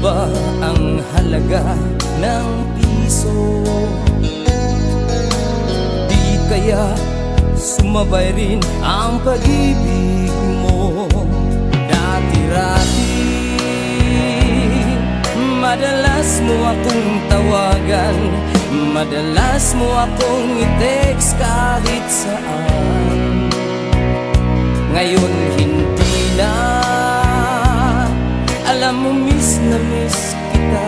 ba ang halaga ng piso? Di kaya sumabay rin ang pag-ibig mo? Dati-rati madalas mo akong tawagan, madalas mo akong i-text kahit saan. Ngayon hindi na, alam mo miss na miss kita.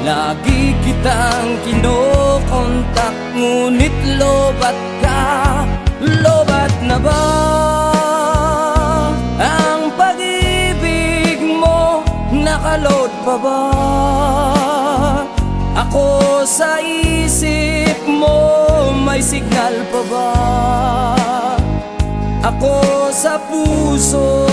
Lagi kitang kinokontak, ngunit lobat ka. Lobat na ba ang pag-ibig mo? Nakaload pa ba ako sa isip mo? May signal pa ba ako sa puso